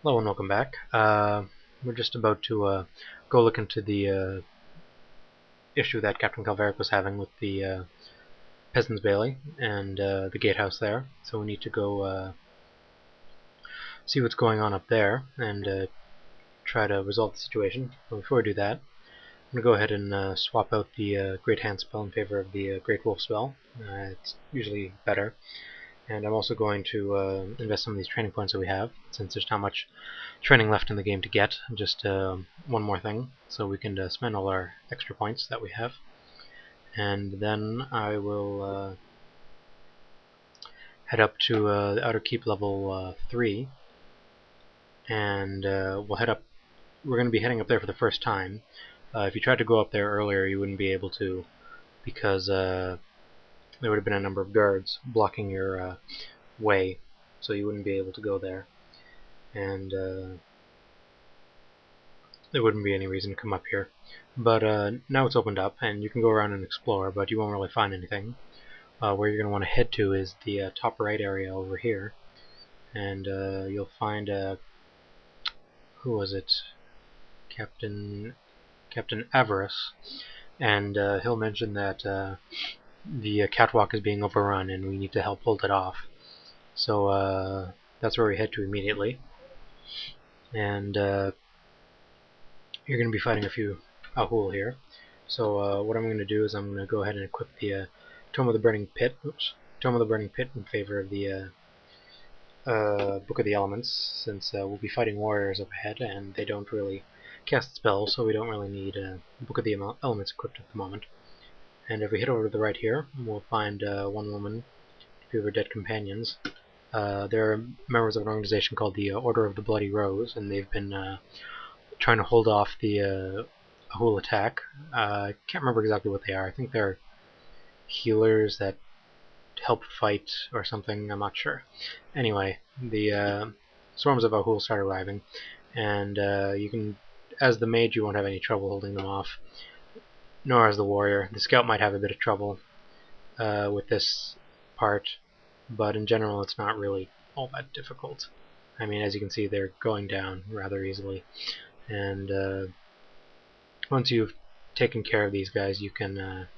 Hello and welcome back. We're just about to go look into the issue that Captain Calveric was having with the Peasant's Bailey and the gatehouse there. So we need to go see what's going on up there and try to resolve the situation. But before we do that, I'm going to go ahead and swap out the Great Hand spell in favor of the Great Wolf spell. It's usually better. And I'm also going to invest some of these training points that we have, since there's not much training left in the game to get. Just one more thing, so we can spend all our extra points that we have. And then I will head up to the Outer Keep level 3, and we'll head up. We're going to be heading up there for the first time. If you tried to go up there earlier, you wouldn't be able to, because there would have been a number of guards blocking your way, so you wouldn't be able to go there. And there wouldn't be any reason to come up here. But now it's opened up, and you can go around and explore, but you won't really find anything. Where you're going to want to head to is the top right area over here, and you'll find who was it? Captain Avarice, and he'll mention that the catwalk is being overrun, and we need to help hold it off. So that's where we head to immediately, and you're going to be fighting a few Ahul here. So what I'm going to do is I'm going to go ahead and equip the Tome of the Burning Pit. Tome of the Burning Pit in favor of the Book of the Elements, since we'll be fighting warriors up ahead, and they don't really cast spells, so we don't really need Book of the Elements equipped at the moment. And if we head over to the right here, we'll find one woman, a few of her dead companions. They're members of an organization called the Order of the Bloody Rose, and they've been trying to hold off the Ahul attack. I can't remember exactly what they are. I think they're healers that help fight or something. I'm not sure. Anyway, the swarms of Ahul start arriving, and you can, as the mage, you won't have any trouble holding them off, nor as the warrior. The scout might have a bit of trouble with this part, but in general it's not really all that difficult. I mean, as you can see, they're going down rather easily, and once you've taken care of these guys, you can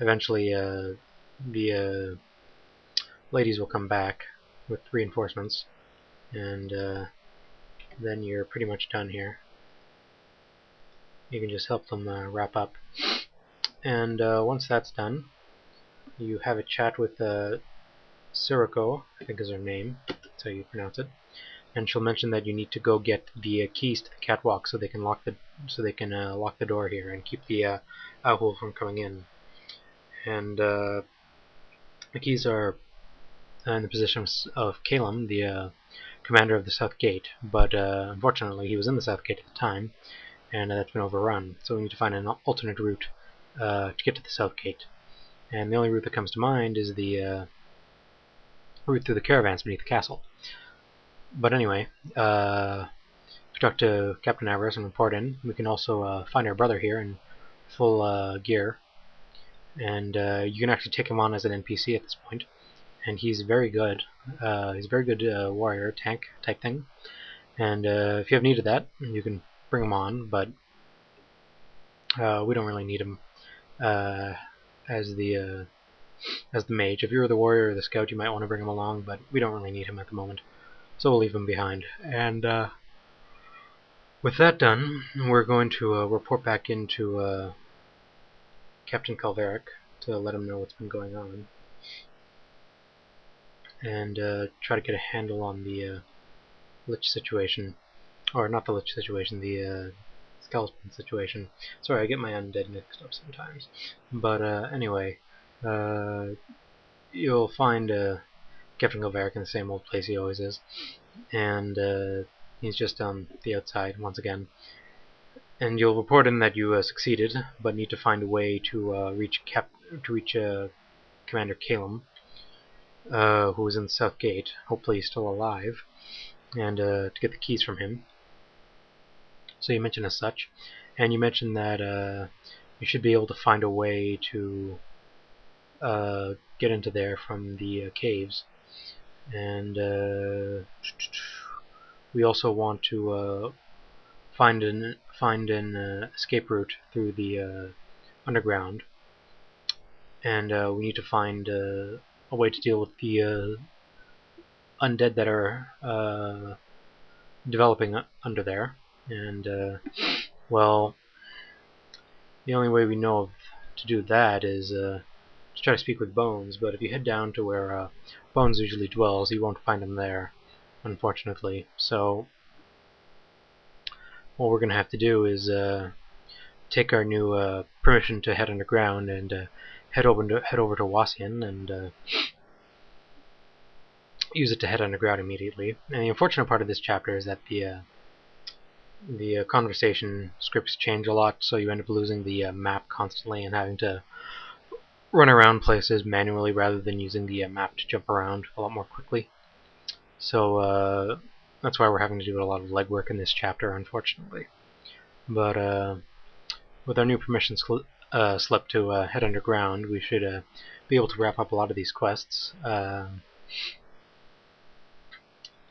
eventually the ladies will come back with reinforcements, and then you're pretty much done here. You can just help them wrap up, and once that's done, you have a chat with Scirocco, I think is her name, that's how you pronounce it, and she'll mention that you need to go get the keys to the catwalk so they can lock the door here and keep the Ahul from coming in. And the keys are in the possession of Calum, the commander of the South Gate, but unfortunately he was in the South Gate at the time, and that's been overrun, so we need to find an alternate route to get to the South Gate. And the only route that comes to mind is the route through the caravans beneath the castle. But anyway, if we talk to Captain Avarice and report in, we can also find our brother here in full gear, and you can actually take him on as an NPC at this point, and he's very good. He's a very good warrior, tank type thing, and if you have need of that, you can bring him on, but we don't really need him as the mage. If you were the warrior or the scout, you might want to bring him along, but we don't really need him at the moment, so we'll leave him behind. And with that done, we're going to report back into Captain Calveric to let him know what's been going on, and try to get a handle on the Lich situation, or not the Lich situation, the skeleton situation. Sorry, I get my undead mixed up sometimes. But anyway, you'll find Captain Calveric in the same old place he always is, and he's just on the outside once again. And you'll report in that you succeeded, but need to find a way to reach Commander Calum, who is in the South Gate. Hopefully he's still alive, and to get the keys from him. So you mentioned as such, and you mentioned that you should be able to find a way to get into there from the caves. And we also want to find an escape route through the underground, and we need to find a way to deal with the undead that are developing under there. And well, the only way we know of to do that is to try to speak with Bones. But if you head down to where Bones usually dwells, you won't find him there, unfortunately. So what we're going to have to do is take our new permission to head underground and head over to Wassian and use it to head underground immediately. And the unfortunate part of this chapter is that the conversation scripts change a lot, so you end up losing the map constantly and having to run around places manually rather than using the map to jump around a lot more quickly. So that's why we're having to do a lot of legwork in this chapter, unfortunately. But with our new permission slip to head underground, we should be able to wrap up a lot of these quests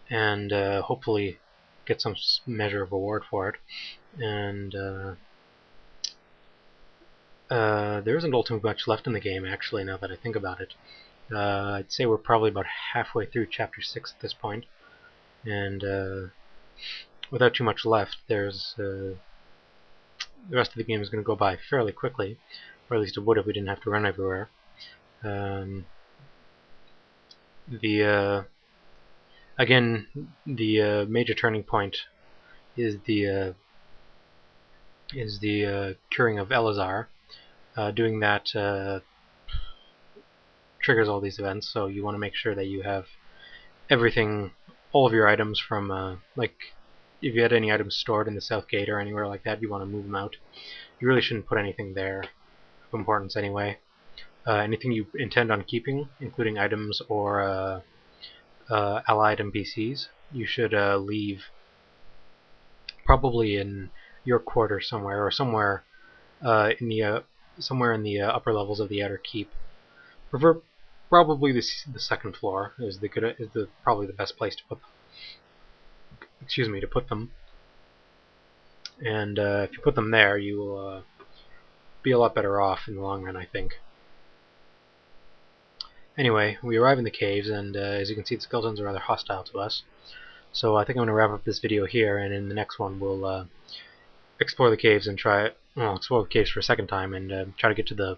and hopefully get some measure of reward for it. And there isn't all too much left in the game, actually, now that I think about it. I'd say we're probably about halfway through Chapter 6 at this point, and without too much left, there's the rest of the game is going to go by fairly quickly, or at least it would if we didn't have to run everywhere. Again, the major turning point is the curing of Elazar. Doing that triggers all these events, so you want to make sure that you have everything, all of your items from, like, if you had any items stored in the South Gate or anywhere like that, you want to move them out. You really shouldn't put anything there of importance anyway. Anything you intend on keeping, including items or allied NPCs, you should leave probably in your quarters somewhere, or somewhere in the upper levels of the outer keep. Probably the second floor is probably the best place to put them. To put them. And if you put them there, you will be a lot better off in the long run, I think. Anyway, we arrive in the caves, and as you can see, the skeletons are rather hostile to us. So I think I'm going to wrap up this video here, and in the next one we'll explore the caves and explore the caves for a second time and try to get to the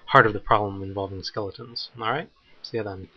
heart of the problem involving skeletons. Alright? See you then.